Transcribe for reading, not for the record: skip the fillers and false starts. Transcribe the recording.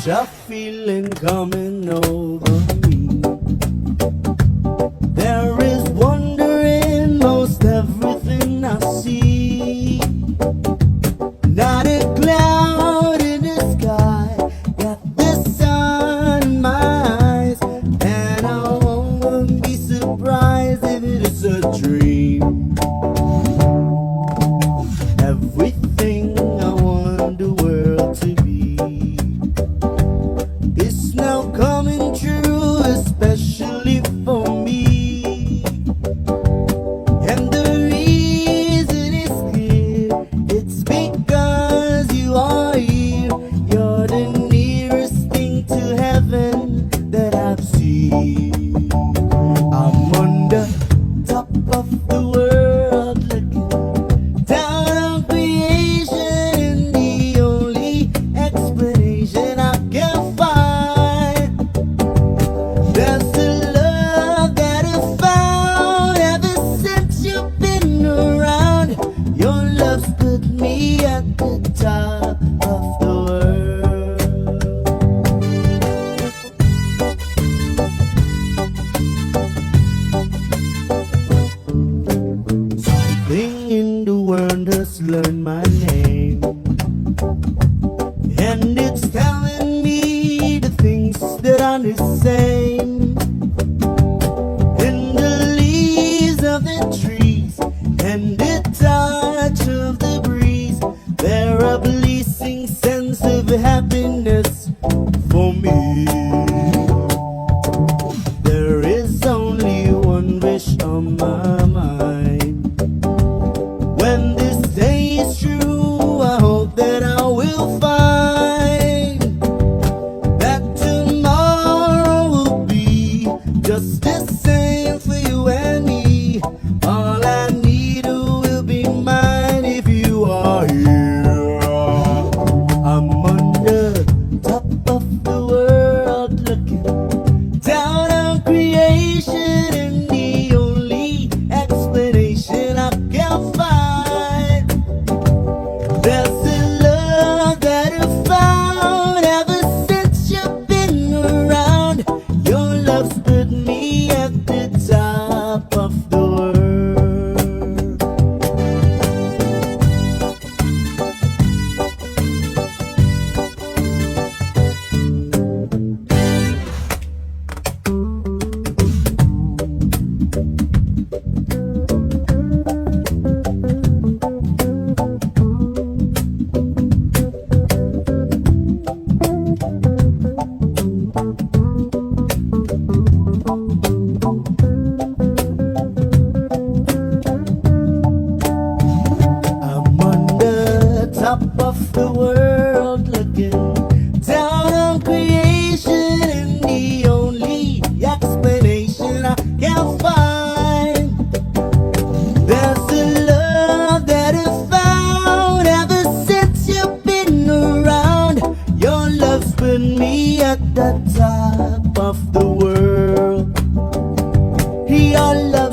a feeling coming over me. There is wonder in most everything I see. Not a cloud in the sky, got the sun in my eyes, and I won't be surprised if it is a dream. Everything I want the world to be is now coming true, especially for me. And the reason is clear, it's because you are here. You're the nearest thing to heaven that I've seen. I'm on the top of the world looking down on creation, and the only explanation I can find, there's the love that I found ever since you've been around. Your love's put me at the top of the world. Something in the world has learned my name, and it's telling me the things that are the same. In the leaves of the trees and the touch of the breeze, there are blessing sense of happiness for me. There is only one wish on my mind. When this day is through, I hope that I will find that tomorrow will be just the same for you and me. All I need will be mine if you are here. I'm on the top of the world looking down on creation, and the only explanation I can find, there's the love that I found ever since you've been around. Your love's put me at the top of the world. I'm on the top of the world looking down on creation, and the only explanation I can find, there's the love that I found ever since you've been around. Your love's put me at the top of the world. Your love